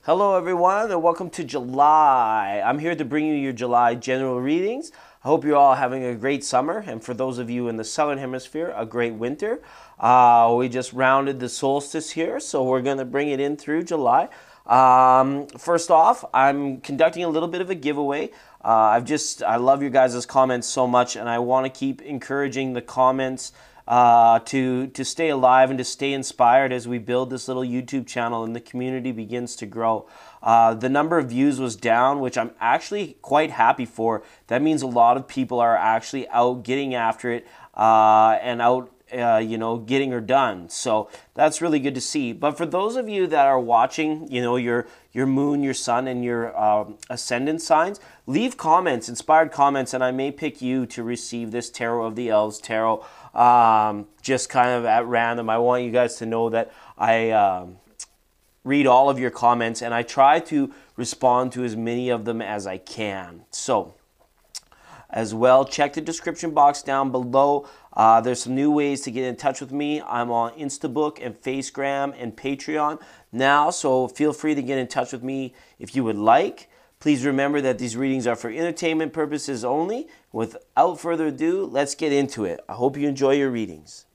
Hello everyone and welcome to July. I'm here to bring you your July general readings. I hope you're all having a great summer, and for those of you in the southern hemisphere, a great winter. We just rounded the solstice here, so we're going to bring it in through July. First off, I'm conducting a little bit of a giveaway. I love your guys' comments so much, and I want to keep encouraging the comments to stay alive and to stay inspired as we build this little YouTube channel and the community begins to grow. The number of views was down, which I'm actually quite happy for. That means a lot of people are actually out getting after it and out getting her done. So that's really good to see. But for those of you that are watching, your moon, your sun, and your ascendant signs, leave comments, inspired comments, and I may pick you to receive this Tarot of the Elves tarot just kind of at random. I want you guys to know that I read all of your comments and I try to respond to as many of them as I can. So as well, check the description box down below. There's some new ways to get in touch with me. I'm on Instabook and Facegram and Patreon now, so feel free to get in touch with me if you would like. Please remember that these readings are for entertainment purposes only. Without further ado, let's get into it. I hope you enjoy your readings.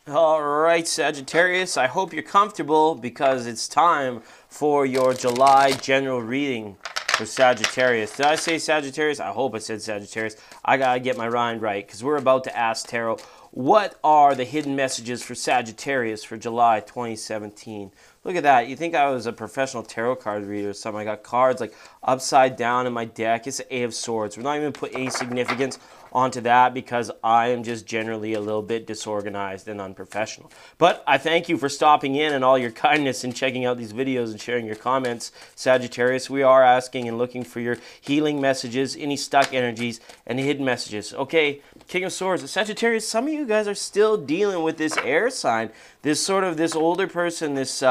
All right, Sagittarius, I hope you're comfortable because it's time for your July general reading for Sagittarius. Did I say Sagittarius? I hope I said Sagittarius. I gotta get my rhyme right because we're about to ask Tarot, what are the hidden messages for Sagittarius for July 2017? Look at that. You think I was a professional tarot card reader or something. I got cards like upside down in my deck. It's the Eight of Swords. We're not even put any significance onto that because I am just generally a little bit disorganized and unprofessional. But I thank you for stopping in and all your kindness and checking out these videos and sharing your comments. Sagittarius, we are asking and looking for your healing messages, any stuck energies, and hidden messages. Okay, King of Swords. Sagittarius, some of you guys are still dealing with this air sign. This older person, this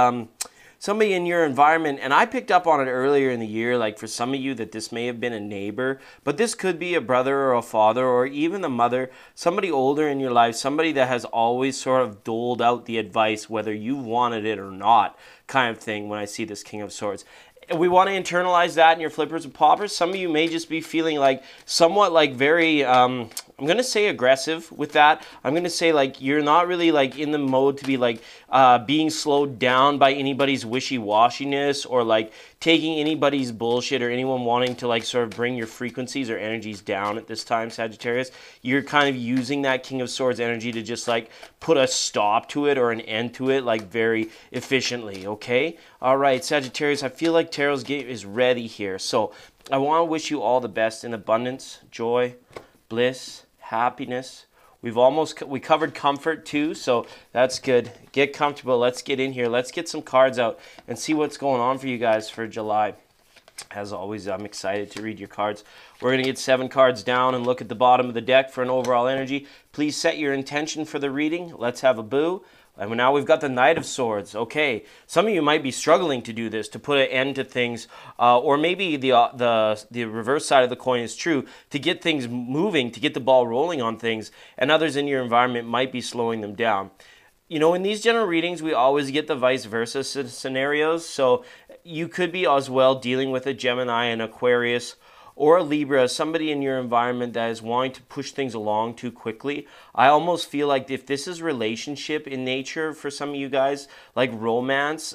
somebody in your environment, and I picked up on it earlier in the year, like for some of you that this may have been a neighbor, but this could be a brother or a father or even a mother, somebody older in your life, somebody that has always sort of doled out the advice whether you wanted it or not kind of thing when I see this King of Swords. We want to internalize that in your flippers and poppers. Some of you may just be feeling like somewhat like very, I'm going to say aggressive with that. I'm going to say like you're not really like in the mode to be like being slowed down by anybody's wishy-washiness or like taking anybody's bullshit or anyone wanting to like sort of bring your frequencies or energies down at this time, Sagittarius. You're kind of using that King of Swords energy to just like put a stop to it or an end to it like very efficiently, okay? All right, Sagittarius, I feel like Tarot's gate is ready here. So I want to wish you all the best in abundance, joy, bliss, happiness. We covered comfort too, so that's good. Get comfortable. Let's get in here. Let's get some cards out and see what's going on for you guys for July. As always, I'm excited to read your cards. We're going to get 7 cards down and look at the bottom of the deck for an overall energy. Please set your intention for the reading. Let's have a boo. And now we've got the Knight of Swords. Okay, some of you might be struggling to do this, to put an end to things, or maybe the reverse side of the coin is true, to get things moving, to get the ball rolling on things, and others in your environment might be slowing them down. You know, in these general readings, we always get the vice versa scenarios, so you could be as well dealing with a Gemini, an Aquarius, or a Libra, somebody in your environment that is wanting to push things along too quickly. I almost feel like if this is relationship in nature for some of you guys, like romance,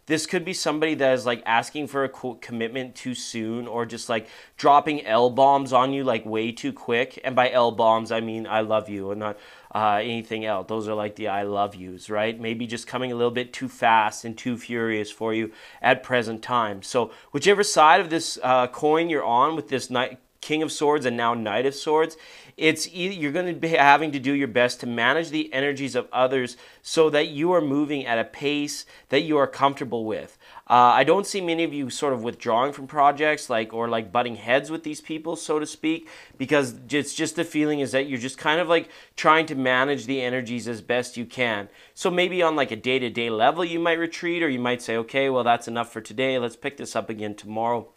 this could be somebody that is like asking for a commitment too soon or just like dropping L-bombs on you like way too quick. And by L-bombs, I mean I love you and not anything else. Those are like the I love yous, right? Maybe just coming a little bit too fast and too furious for you at present time. So whichever side of this coin you're on with this King of Swords and now Knight of Swords, you're going to be having to do your best to manage the energies of others so that you are moving at a pace that you are comfortable with. I don't see many of you sort of withdrawing from projects or butting heads with these people, so to speak, because it's just the feeling is that you're just kind of like trying to manage the energies as best you can. So maybe on like a day-to-day level you might retreat, or you might say, okay, well that's enough for today. Let's pick this up again tomorrow.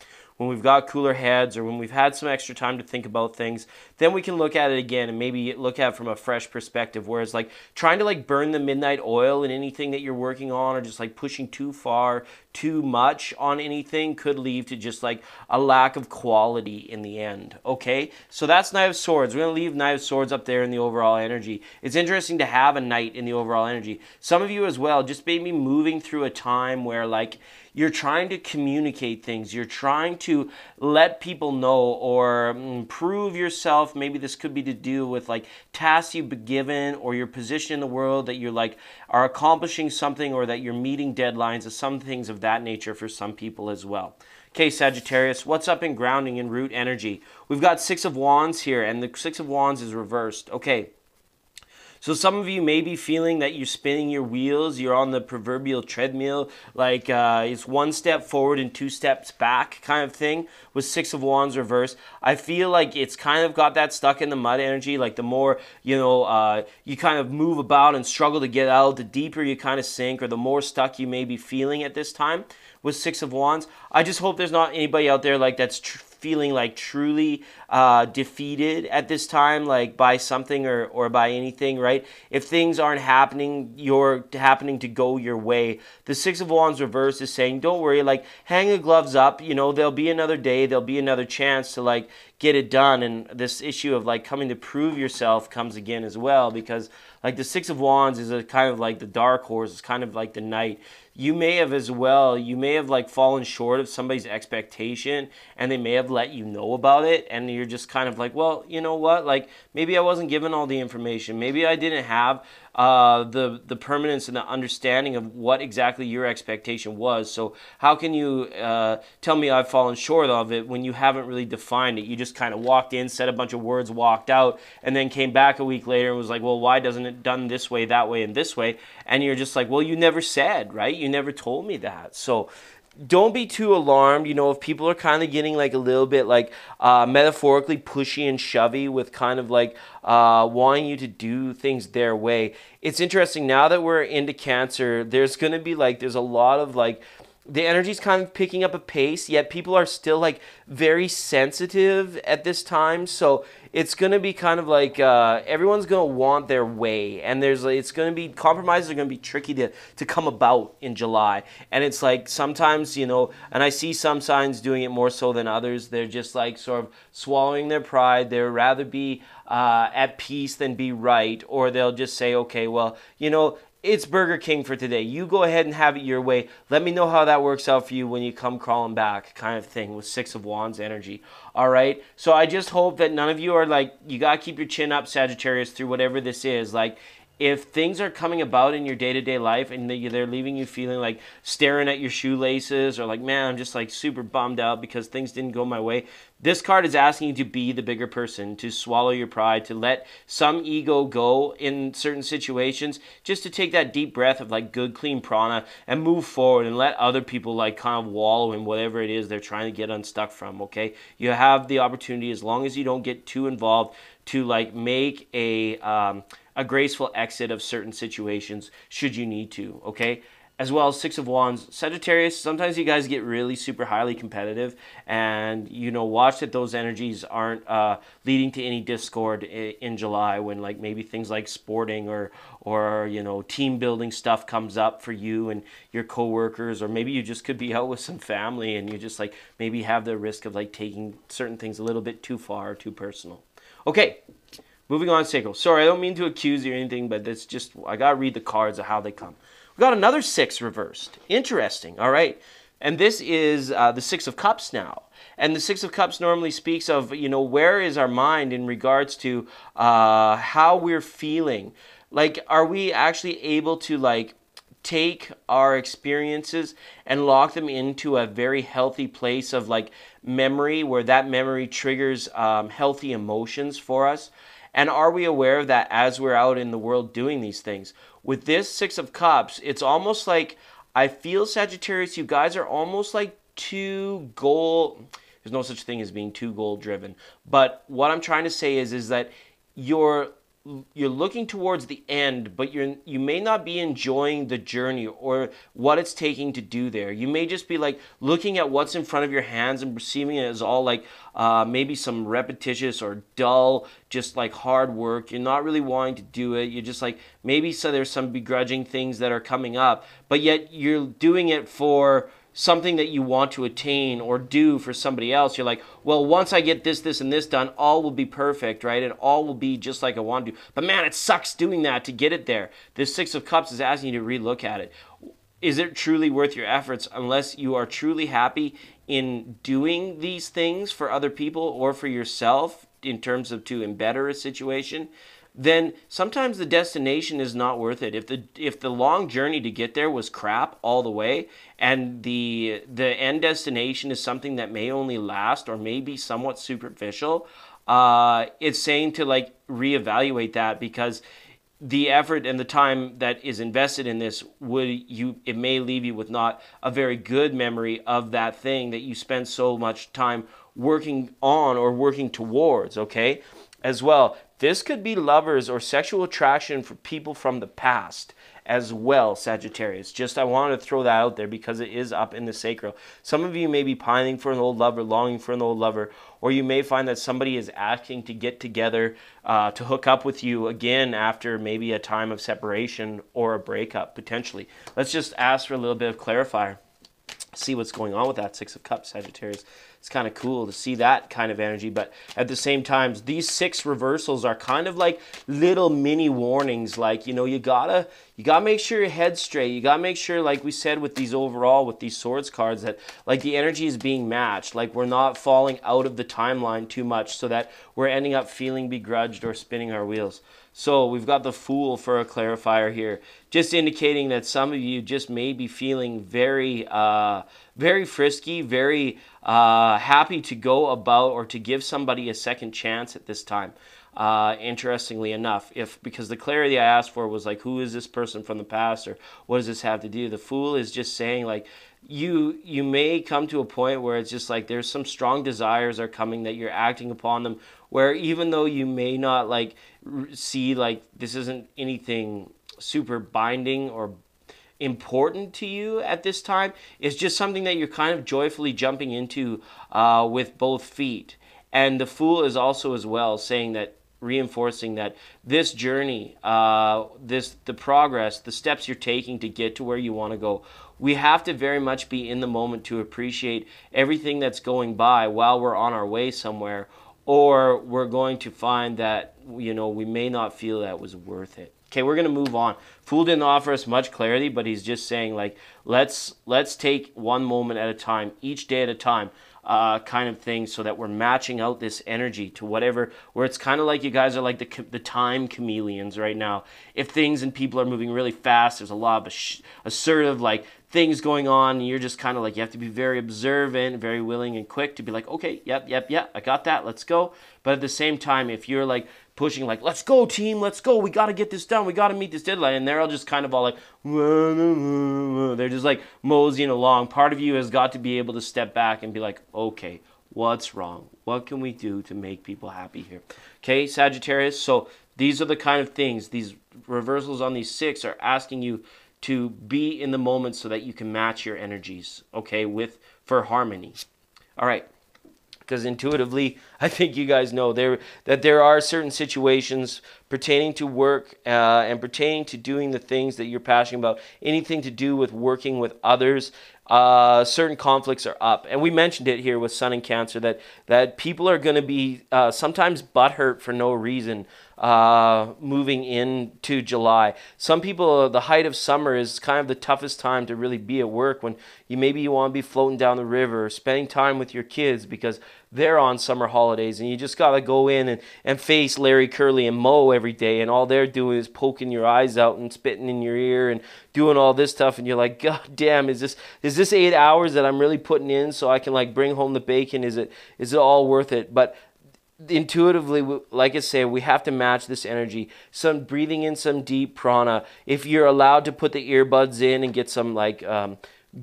when we've got cooler heads or when we've had some extra time to think about things, then we can look at it again and maybe look at it from a fresh perspective. Whereas like trying to like burn the midnight oil in anything that you're working on, or just like pushing too far, too much on anything, could lead to just like a lack of quality in the end. Okay, so that's Knight of Swords. We're going to leave Knight of Swords up there in the overall energy. It's interesting to have a Knight in the overall energy. Some of you as well, just maybe moving through a time where like you're trying to communicate things, you're trying to let people know or prove yourself. Maybe this could be to do with like tasks you've been given, or your position in the world, that you're like are accomplishing something, or that you're meeting deadlines, or some things of that nature for some people as well. Okay, Sagittarius, what's up in grounding and root energy? We've got Six of Wands here, and the Six of Wands is reversed. Okay, so some of you may be feeling that you're spinning your wheels, you're on the proverbial treadmill, like it's one step forward and two steps back kind of thing with Six of Wands reversed. I feel like it's kind of got that stuck in the mud energy, like the more, you know, you kind of move about and struggle to get out, the deeper you kind of sink, or the more stuck you may be feeling at this time with Six of Wands. I just hope there's not anybody out there like that's feeling like truly defeated at this time, like by something or by anything, right? If things aren't happening, you're happening to go your way. The Six of Wands reverse is saying, don't worry, like hang the gloves up, you know, there'll be another day, there'll be another chance to like get it done. And this issue of like coming to prove yourself comes again as well, because like the Six of Wands is a kind of like the dark horse, it's kind of like the knight. You may have as well, you may have like fallen short of somebody's expectation, and they may have let you know about it, and you're just kind of like, well, you know what, like maybe I wasn't given all the information, maybe I didn't have the permanence and the understanding of what exactly your expectation was. So how can you tell me I've fallen short of it when you haven't really defined it? You just kind of walked in, said a bunch of words, walked out, and then came back a week later and was like, well, why doesn't it done this way, that way, and this way? And you're just like, well, you never said, right? You never told me that. So don't be too alarmed, you know, if people are kind of getting like a little bit like metaphorically pushy and shovey with kind of like wanting you to do things their way. It's interesting, now that we're into Cancer, there's going to be like, there's a lot of like, the energy's kind of picking up a pace, yet people are still like very sensitive at this time. So it's going to be kind of like everyone's going to want their way, and it's going to be, compromises are going to be tricky to come about in July. And it's like sometimes, you know, and I see some signs doing it more so than others, they're just like sort of swallowing their pride. They'd rather be at peace than be right, or they'll just say, okay, well, you know, it's Burger King for today. You go ahead and have it your way. Let me know how that works out for you when you come crawling back, kind of thing, with Six of Wands energy. All right? So I just hope that none of you are like, you got to keep your chin up, Sagittarius, through whatever this is. Like, if things are coming about in your day-to-day life and they're leaving you feeling like staring at your shoelaces, or like, man, I'm just like super bummed out because things didn't go my way, this card is asking you to be the bigger person, to swallow your pride, to let some ego go in certain situations, just to take that deep breath of like good, clean prana and move forward and let other people like kind of wallow in whatever it is they're trying to get unstuck from, okay? You have the opportunity, as long as you don't get too involved, to like make a graceful exit of certain situations should you need to, okay? As well as Six of Wands. Sagittarius, sometimes you guys get really super highly competitive, and, you know, watch that those energies aren't leading to any discord in July, when like maybe things like sporting or you know, team building stuff comes up for you and your coworkers, or maybe you just could be out with some family and you just like maybe have the risk of like taking certain things a little bit too far or too personal. Okay, moving on, Sacral. Sorry, I don't mean to accuse you or anything, but it's just, I gotta read the cards of how they come. We got another six reversed. Interesting, all right. And this is the Six of Cups now. And the Six of Cups normally speaks of, you know, where is our mind in regards to how we're feeling. Like, are we actually able to, like, take our experiences and lock them into a very healthy place of, like, memory, where that memory triggers healthy emotions for us? And are we aware of that as we're out in the world doing these things? With this Six of Cups, it's almost like, I feel, Sagittarius, you guys are almost like too goal. There's no such thing as being too goal driven. But what I'm trying to say is that you're you're looking towards the end, but you may not be enjoying the journey or what it's taking to do there. You may just be like looking at what's in front of your hands and perceiving it as all like maybe some repetitious or dull, just like hard work. You're not really wanting to do it. You're just like maybe so there's some begrudging things that are coming up, but yet you're doing it for something that you want to attain or do for somebody else. You're like, well, once I get this, and this done, all will be perfect, right? And all will be just like I want to do. But man, it sucks doing that to get it there. This Six of Cups is asking you to relook at it. Is it truly worth your efforts unless you are truly happy in doing these things for other people or for yourself in terms of to better a situation? Then sometimes the destination is not worth it. If the long journey to get there was crap all the way, and the end destination is something that may only last or may be somewhat superficial, it's saying to like reevaluate that, because the effort and the time that is invested in this it may leave you with not a very good memory of that thing that you spend so much time working on or working towards, okay? As well, this could be lovers or sexual attraction for people from the past as well, Sagittarius. Just I wanted to throw that out there because it is up in the sacral. Some of you may be pining for an old lover, longing for an old lover, or you may find that somebody is asking to get together to hook up with you again after maybe a time of separation or a breakup, potentially. Let's just ask for a little bit of clarifier. See what's going on with that Six of Cups, Sagittarius. It's kind of cool to see that kind of energy, but at the same time, these 6 reversals are kind of like little mini warnings. Like, you know, you gotta make sure your head's straight. You gotta make sure, like we said with these overall, with these swords cards, that like the energy is being matched. Like we're not falling out of the timeline too much so that we're ending up feeling begrudged or spinning our wheels. So we've got the Fool for a clarifier here, just indicating that some of you just may be feeling very, very frisky, very happy to go about or to give somebody a second chance at this time. Interestingly enough, because the clarity I asked for was like, who is this person from the past, or what does this have to do? The Fool is just saying like, you may come to a point where it's just like there's some strong desires are coming that you're acting upon them, where even though you may not like see like this isn't anything super binding or important to you at this time, it's just something that you're kind of joyfully jumping into with both feet. And the Fool is also as well saying that, reinforcing that this journey, the progress, the steps you're taking to get to where you want to go, we have to very much be in the moment to appreciate everything that's going by while we're on our way somewhere, or we're going to find that, you know, we may not feel that was worth it. Okay, we're going to move on. Fool didn't offer us much clarity, but he's just saying like, let's take one moment at a time, each day at a time. Kind of thing, so that we're matching out this energy to whatever, where it's kind of like you guys are like the time chameleons right now. If things and people are moving really fast, there's a lot of assertive like things going on, and you're just kind of like, you have to be very observant, very willing and quick to be like, okay, yep, I got that, let's go. But at the same time, if you're like pushing like, let's go team, let's go, we got to get this done, we got to meet this deadline, and they're all just kind of all like, they're just like moseying along. Part of you has got to be able to step back and be like, okay, what's wrong? What can we do to make people happy here? Okay, Sagittarius, so these are the kind of things, these reversals on these 6 are asking you to be in the moment so that you can match your energies, okay, for harmony. All right. Because intuitively, I think you guys know that there are certain situations pertaining to work and pertaining to doing the things that you're passionate about, anything to do with working with others, certain conflicts are up. And we mentioned it here with Sun and Cancer, that people are going to be sometimes butthurt for no reason moving into July. Some people, the height of summer is kind of the toughest time to really be at work, when maybe you want to be floating down the river or spending time with your kids because they're on summer holidays, and you just got to go in and face Larry, Curly, and Moe every day, and all they're doing is poking your eyes out and spitting in your ear and doing all this stuff, and you're like, God damn, is this 8 hours that I'm really putting in so I can like bring home the bacon? Is it all worth it? But intuitively, like I say, we have to match this energy. Some breathing in some deep prana. If you're allowed to put the earbuds in and get some like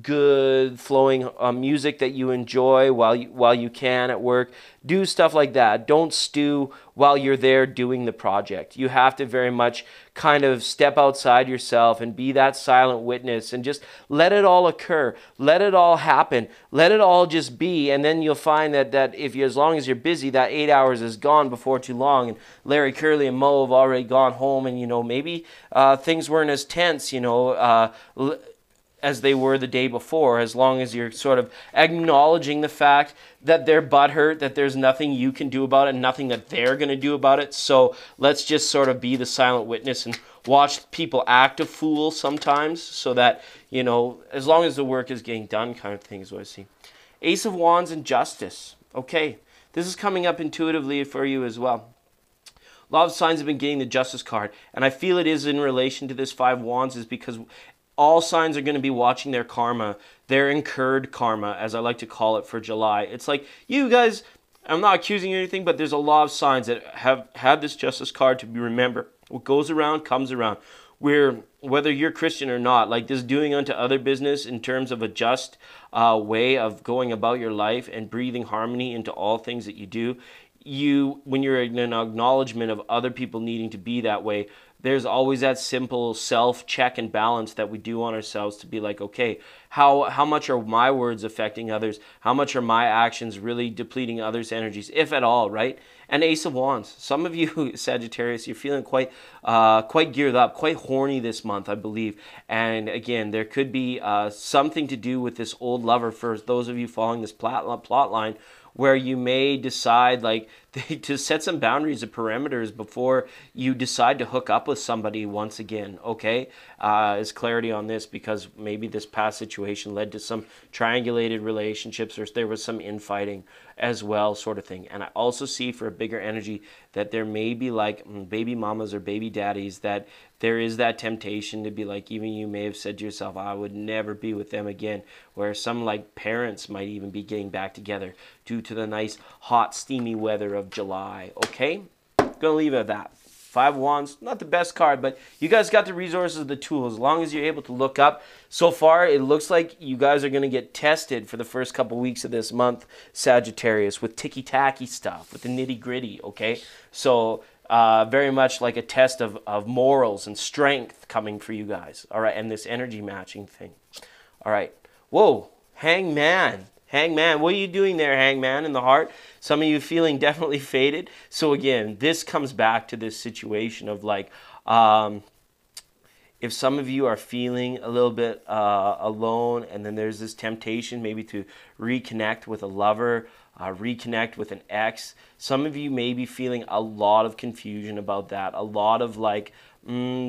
good flowing music that you enjoy while you can at work. Do stuff like that. Don't stew while you're there doing the project. You have to very much kind of step outside yourself and be that silent witness and just let it all occur. Let it all happen. Let it all just be. And then you'll find that if you, as long as you're busy, that 8 hours is gone before too long. And Larry, Curly, and Mo have already gone home, and maybe things weren't as tense, as they were the day before, as long as you're sort of acknowledging the fact that they're butthurt, that there's nothing you can do about it, nothing that they're going to do about it. So let's just sort of be the silent witness and watch people act a fool sometimes, so that, as long as the work is getting done, kind of thing is what I see. Ace of Wands and Justice. Okay, this is coming up intuitively for you as well. A lot of signs have been getting the Justice card, and I feel it is in relation to this Five of Wands, is because all signs are going to be watching their karma, their incurred karma, as I like to call it, for July. It's like, you guys, I'm not accusing you of anything, but there's a lot of signs that have had this Justice card to be remembered. What goes around comes around. Whether you're Christian or not, like this doing unto other business in terms of a just way of going about your life and breathing harmony into all things that you do, when you're in an acknowledgement of other people needing to be that way, there's always that simple self-check and balance that we do on ourselves to be like, okay, how much are my words affecting others? How much are my actions really depleting others' energies, if at all, right? And Ace of Wands. Some of you, Sagittarius, you're feeling quite geared up, quite horny this month, I believe. And again, there could be something to do with this old lover for those of you following this plot line, where you may decide to set some boundaries or parameters before you decide to hook up with somebody once again, okay? Is clarity on this, because maybe this past situation led to some triangulated relationships, or there was some infighting as well, sort of thing. And I also see, for a bigger energy, that there may be baby mamas or baby daddies, that there is that temptation to be like, even you may have said to yourself, I would never be with them again, where some parents might even be getting back together due to the nice hot steamy weather of July. Okay, gonna leave it at that. Five of Wands, not the best card, but you guys got the resources, the tools, as long as you're able to look up. So far, it looks like you guys are going to get tested for the first couple weeks of this month, Sagittarius, with ticky-tacky stuff, with the nitty-gritty, okay? So very much like a test of morals and strength coming for you guys, all right? And this energy matching thing, all right? Whoa, Hangman. Hangman, what are you doing there, Hangman, in the heart? Some of you feeling definitely faded. So again, this comes back to this situation of if some of you are feeling a little bit alone, and then there's this temptation maybe to reconnect with a lover, reconnect with an ex. Some of you may be feeling a lot of confusion about that, a lot of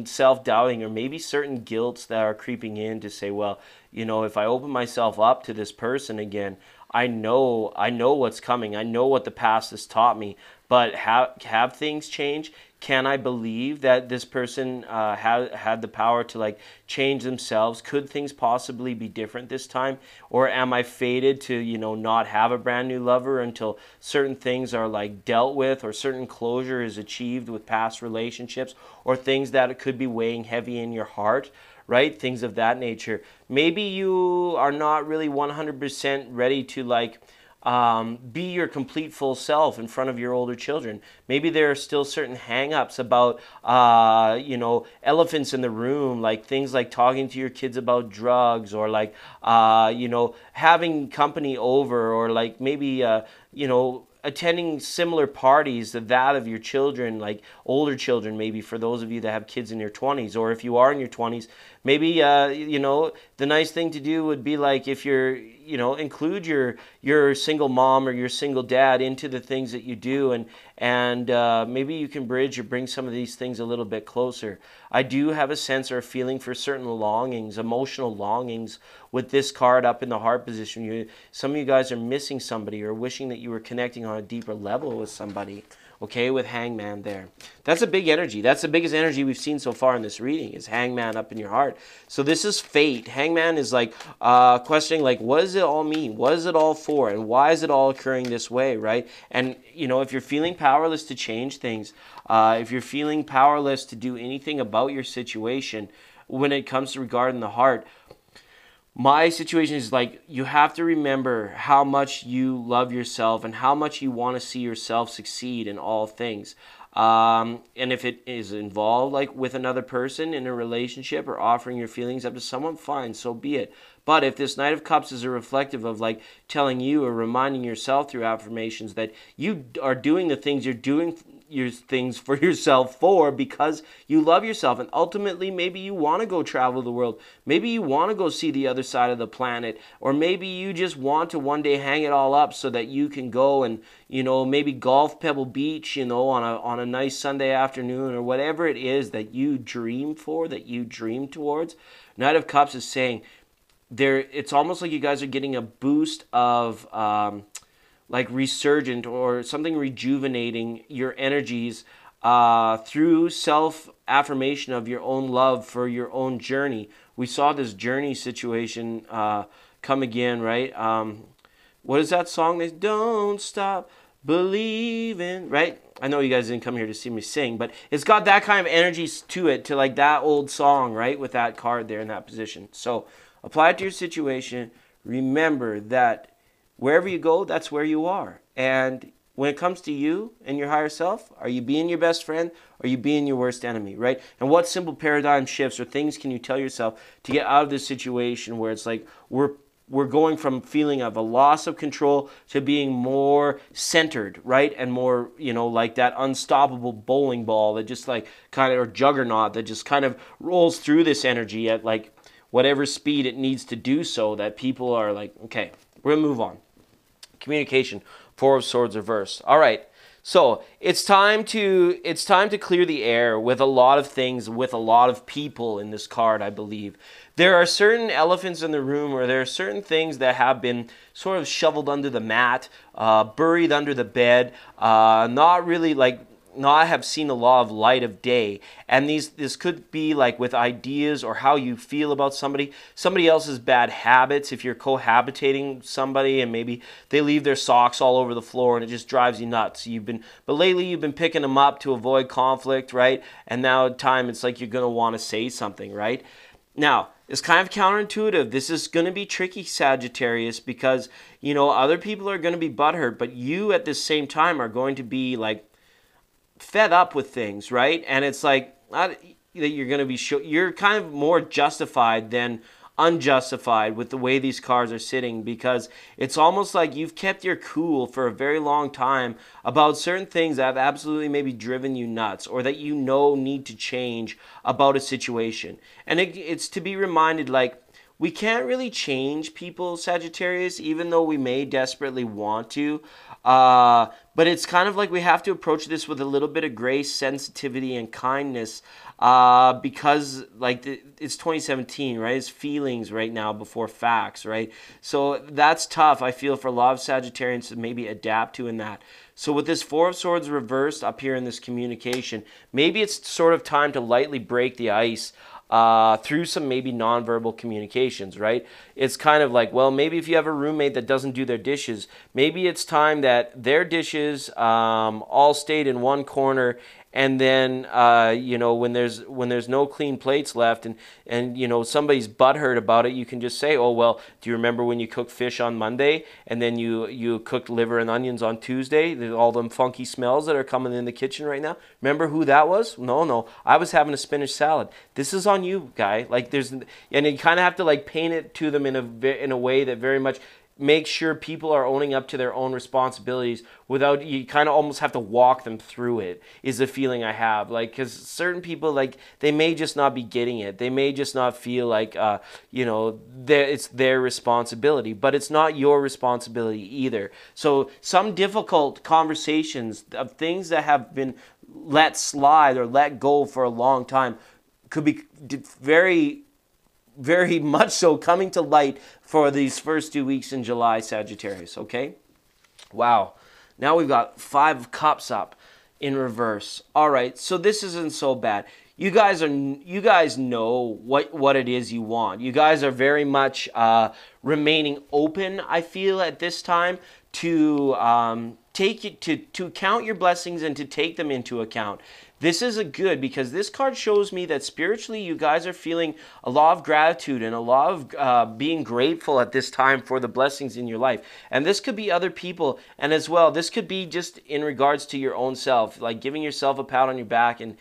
self-doubting, or maybe certain guilts that are creeping in to say, well, if I open myself up to this person again, I know what's coming. I know what the past has taught me. But have things changed? Can I believe that this person had the power to change themselves? Could things possibly be different this time? Or am I fated to not have a brand new lover until certain things are dealt with, or certain closure is achieved with past relationships, or things that could be weighing heavy in your heart? Right? Things of that nature. Maybe you are not really 100% ready to be your complete full self in front of your older children. Maybe there are still certain hang-ups about, elephants in the room, things like talking to your kids about drugs, or having company over, or maybe, attending similar parties to that of your children, older children, maybe for those of you that have kids in your 20s, or if you are in your 20s, maybe, the nice thing to do would be if you're, include your single mom or your single dad into the things that you do, and maybe you can bridge or bring some of these things a little bit closer. I do have a sense or a feeling for certain longings, emotional longings, with this card up in the heart position. Some of you guys are missing somebody, or wishing that you were connecting on a deeper level with somebody. Okay, with Hangman there. That's a big energy. That's the biggest energy we've seen so far in this reading, is Hangman up in your heart. So this is fate. Hangman is questioning, what does it all mean? What is it all for? And why is it all occurring this way, right? And, if you're feeling powerless to change things, if you're feeling powerless to do anything about your situation when it comes to regarding the heart, My situation is like, you have to remember how much you love yourself and how much you want to see yourself succeed in all things. And if it is involved like with another person in a relationship or offering your feelings up to someone, fine, so be it. But if this Knight of Cups is a reflective of like telling you or reminding yourself through affirmations that you are doing the things you're doing your things for yourself for because you love yourself, and ultimately maybe you want to go travel the world, maybe you want to go see the other side of the planet, or maybe you just want to one day hang it all up so that you can go and maybe golf Pebble Beach on a nice Sunday afternoon, or whatever it is that you dream for, that you dream towards. Knight of Cups is saying it's almost like you guys are getting a boost of like resurgent or something rejuvenating your energies through self-affirmation of your own love for your own journey. We saw this journey situation come again, right? What is that song? They don't stop believing, right? I know you guys didn't come here to see me sing, but it's got that kind of energy to it, to like that old song, right? With that card there in that position. So apply it to your situation. Remember that wherever you go, that's where you are. And when it comes to you and your higher self, are you being your best friend or are you being your worst enemy, right? And what simple paradigm shifts or things can you tell yourself to get out of this situation where it's like we're going from feeling of a loss of control to being more centered, right? And more, like that unstoppable bowling ball that just like kind of, or juggernaut that just kind of rolls through this energy at like whatever speed it needs to do, so that people are like, okay, we're gonna move on. Communication, Four of Swords reversed. All right, so it's time to clear the air with a lot of things, with a lot of people in this card, I believe. There are certain elephants in the room, or there are certain things that have been sort of shoveled under the mat, buried under the bed, not really like not have seen a lot of light of day. And this could be like with ideas or how you feel about somebody else's bad habits. If you're cohabitating somebody and maybe they leave their socks all over the floor and it just drives you nuts. But lately you've been picking them up to avoid conflict, right? And now at time it's like you're going to want to say something, right? Now, it's kind of counterintuitive. This is going to be tricky, Sagittarius, because, other people are going to be butthurt, but you at the same time are going to be like fed up with things, right? And it's like not that you're going to be you're kind of more justified than unjustified with the way these cards are sitting, because it's almost like you've kept your cool for a very long time about certain things that have absolutely maybe driven you nuts, or that need to change about a situation. And it's to be reminded, like, we can't really change people, Sagittarius, even though we may desperately want to. But it's kind of like we have to approach this with a little bit of grace, sensitivity, and kindness, because like it's 2017, right? It's feelings right now before facts, right? So that's tough, I feel, for a lot of Sagittarians to maybe adapt to in that. So with this Four of Swords reversed up here in this communication, maybe it's sort of time to lightly break the ice through some maybe nonverbal communications, right? It's kind of like, well, maybe if you have a roommate that doesn't do their dishes, maybe it's time that their dishes all stayed in one corner, and then when there's no clean plates left, and somebody's butthurt about it, you can just say, oh, well, do you remember when you cooked fish on Monday and then you cooked liver and onions on Tuesday? There's all them funky smells that are coming in the kitchen right now. Remember who that was? No, I was having a spinach salad. This is on you, guy. Like and you kind of have to like paint it to them in a way that very much make sure people are owning up to their own responsibilities without, you kind of almost have to walk them through it, is the feeling I have. Like, because certain people, like, they may just not be getting it. They may just not feel like, it's their responsibility, but it's not your responsibility either. So some difficult conversations of things that have been let slide or let go for a long time could be very, very much so coming to light for these first 2 weeks in July, Sagittarius, okay? Wow. Now we've got Five of Cups up in reverse. All right, so this isn't so bad. You guys know what it is you want. You guys are very much remaining open, I feel, at this time to take it to count your blessings and to take them into account. This is a good, because this card shows me that spiritually you guys are feeling a lot of gratitude and a lot of being grateful at this time for the blessings in your life. And this could be other people, and as well, this could be just in regards to your own self, like giving yourself a pat on your back, and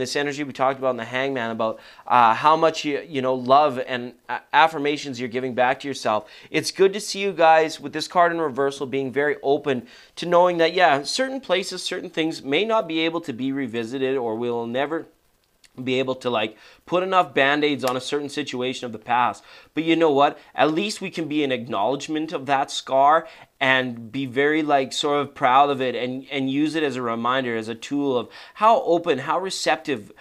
this energy we talked about in the Hangman about how much you know love and affirmations you're giving back to yourself. It's good to see you guys with this card in reversal being very open to knowing that, yeah, certain places, certain things may not be able to be revisited, or we'll never be able to like put enough band-aids on a certain situation of the past. But you know what? At least we can be an acknowledgement of that scar and be very like sort of proud of it, and use it as a reminder, as a tool of how open, how receptive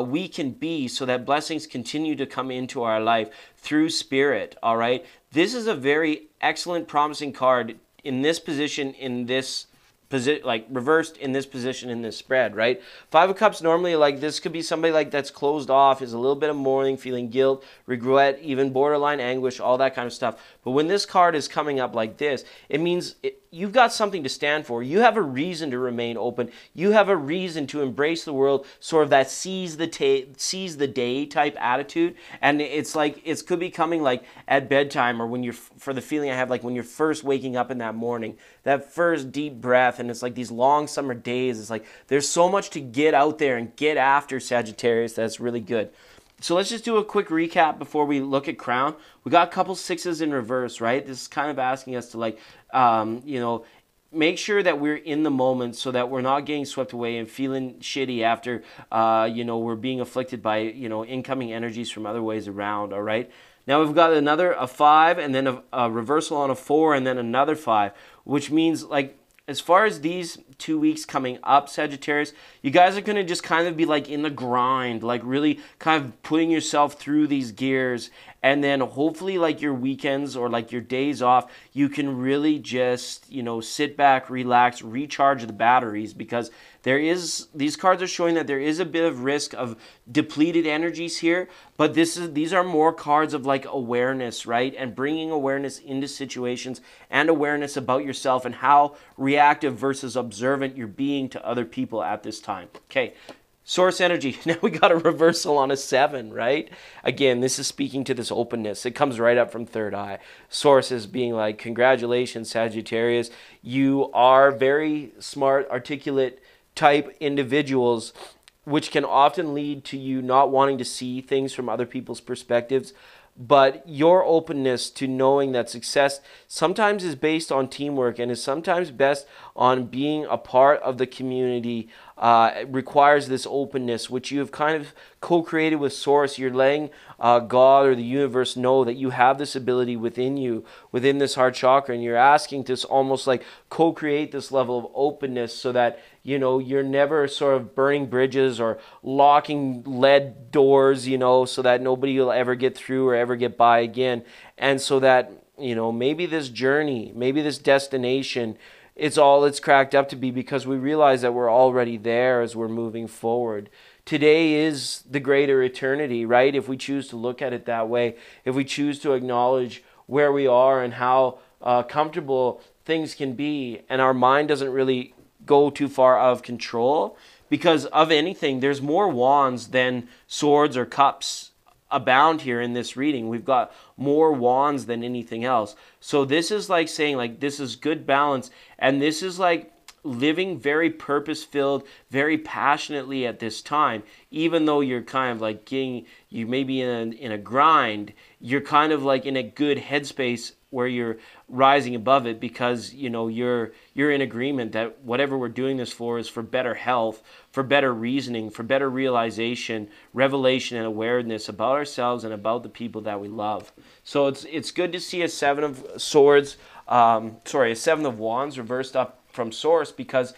we can be, so that blessings continue to come into our life through spirit. All right. This is a very excellent, promising card in this position, in this position, like reversed in this position in this spread, right? Five of Cups normally, like this could be somebody like that's closed off, is a little bit of mourning, feeling guilt, regret, even borderline anguish, all that kind of stuff. But when this card is coming up like this, it means you've got something to stand for. You have a reason to remain open. You have a reason to embrace the world, sort of that seize the day type attitude. And it's like, it could be coming like at bedtime, or when you're, for the feeling I have, like when you're first waking up in that morning, that first deep breath, and it's like these long summer days. It's like there's so much to get out there and get after, Sagittarius. That's really good. So let's just do a quick recap before we look at Crown. We got a couple sixes in reverse, right? This is kind of asking us to like, you know, make sure that we're in the moment, so that we're not getting swept away and feeling shitty after, you know, we're being afflicted by, you know, incoming energies from other ways around, all right? Now we've got a 5, and then a reversal on a 4, and then another 5, which means like, as far as these 2 weeks coming up, Sagittarius, you guys are going to just kind of be like in the grind, like really kind of putting yourself through these gears. And then hopefully like your weekends or like your days off, you can really just, you know, sit back, relax, recharge the batteries, because these cards are showing that there is a bit of risk of depleted energies here, but these are more cards of like awareness, right? And bringing awareness into situations, and awareness about yourself and how reactive versus observant you're being to other people at this time. Okay. Source energy. Now we got a reversal on a 7, right? Again, this is speaking to this openness. It comes right up from third eye. Source is being like, congratulations, Sagittarius. You are very smart, articulate type individuals, which can often lead to you not wanting to see things from other people's perspectives. But your openness to knowing that success sometimes is based on teamwork, and is sometimes best on being a part of the community, requires this openness, which you have kind of co-created with Source. You're letting God or the universe know that you have this ability within you, within this heart chakra, and you're asking to almost like co-create this level of openness, so that, you know, you're never sort of burning bridges or locking lead doors, you know, so that nobody will ever get through or ever get by again. And so that, you know, maybe this journey, maybe this destination, it's all it's cracked up to be, because we realize that we're already there as we're moving forward. Today is the greater eternity, right? If we choose to look at it that way, if we choose to acknowledge where we are and how comfortable things can be, and our mind doesn't really go too far out of control, because of anything, there's more wands than swords or cups abound here in this reading. We've got more wands than anything else. So this is like saying, like, this is good balance, and this is like living very purpose-filled, very passionately at this time. Even though you're kind of like you may be in a grind, you're kind of like in a good headspace where you're rising above it, because, you know, you're in agreement that whatever we're doing this for is for better health, for better reasoning, for better realization, revelation, and awareness about ourselves and about the people that we love. So it's good to see a 7 of swords, a 7 of wands reversed up from Source, because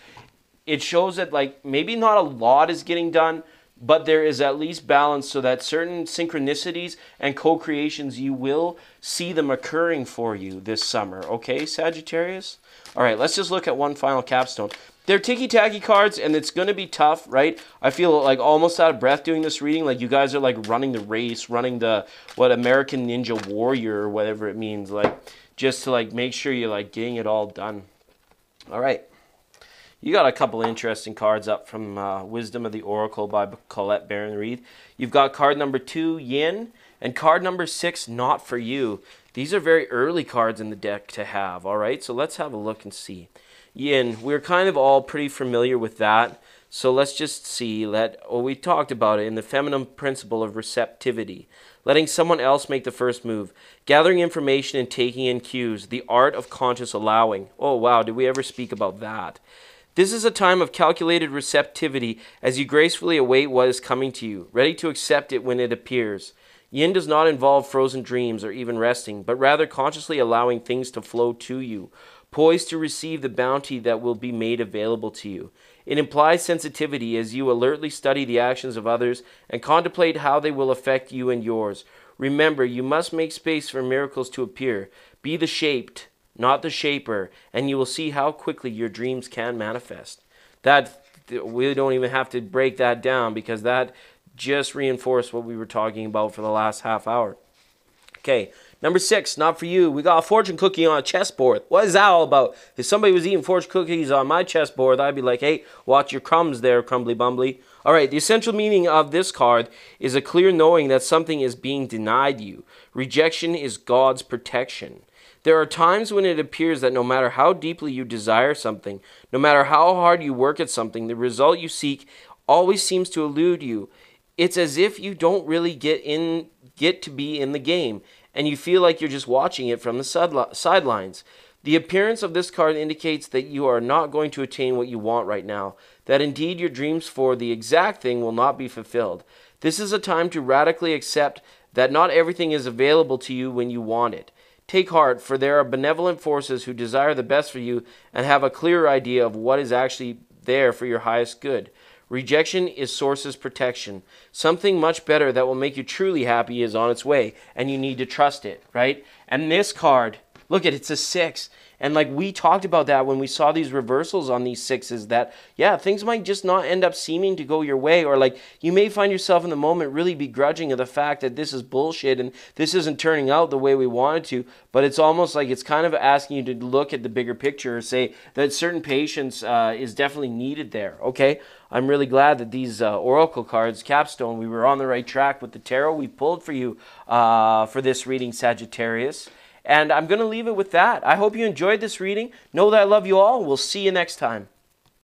it shows that like maybe not a lot is getting done, but there is at least balance, so that certain synchronicities and co-creations, you will see them occurring for you this summer. Okay, Sagittarius? All right, let's just look at one final capstone. They're ticky-tacky cards, and it's going to be tough, right? I feel like almost out of breath doing this reading. Like you guys are like running the race, running the, American Ninja Warrior or whatever it means. Like just to like make sure you're like getting it all done. All right. You got a couple interesting cards up from Wisdom of the Oracle by Colette Baron-Reid. You've got card number 2, Yin, and card number 6, Not For You. These are very early cards in the deck to have, all right? So let's have a look and see. Yin, we're kind of all pretty familiar with that. So let's just see, we talked about it in the feminine principle of receptivity. Letting someone else make the first move. Gathering information and taking in cues. The art of conscious allowing. Oh wow, did we ever speak about that? This is a time of calculated receptivity as you gracefully await what is coming to you, ready to accept it when it appears. Yin does not involve frozen dreams or even resting, but rather consciously allowing things to flow to you, poised to receive the bounty that will be made available to you. It implies sensitivity as you alertly study the actions of others and contemplate how they will affect you and yours. Remember, you must make space for miracles to appear. Be the shaped, not the shaper, and you will see how quickly your dreams can manifest. We don't even have to break that down because that just reinforced what we were talking about for the last half hour. Okay, number 6, Not For You. We got a fortune cookie on a chessboard. What is that all about? If somebody was eating fortune cookies on my chessboard, I'd be like, hey, watch your crumbs there, crumbly bumbly. All right, the essential meaning of this card is a clear knowing that something is being denied you. Rejection is God's protection. There are times when it appears that no matter how deeply you desire something, no matter how hard you work at something, the result you seek always seems to elude you. It's as if you don't really get to be in the game, and you feel like you're just watching it from the sidelines. The appearance of this card indicates that you are not going to attain what you want right now, that indeed your dreams for the exact thing will not be fulfilled. This is a time to radically accept that not everything is available to you when you want it. Take heart, for there are benevolent forces who desire the best for you and have a clearer idea of what is actually there for your highest good. Rejection is Source's protection. Something much better that will make you truly happy is on its way, and you need to trust it, right? And this card, look at it, it's a 6. And like we talked about that when we saw these reversals on these 6s, that, yeah, things might just not end up seeming to go your way, or like you may find yourself in the moment really begrudging of the fact that this is bullshit and this isn't turning out the way we wanted to, but it's almost like it's kind of asking you to look at the bigger picture and say that certain patience is definitely needed there, okay? I'm really glad that these Oracle cards, Capstone, we were on the right track with the tarot we pulled for you for this reading, Sagittarius. And I'm going to leave it with that. I hope you enjoyed this reading. Know that I love you all. We'll see you next time.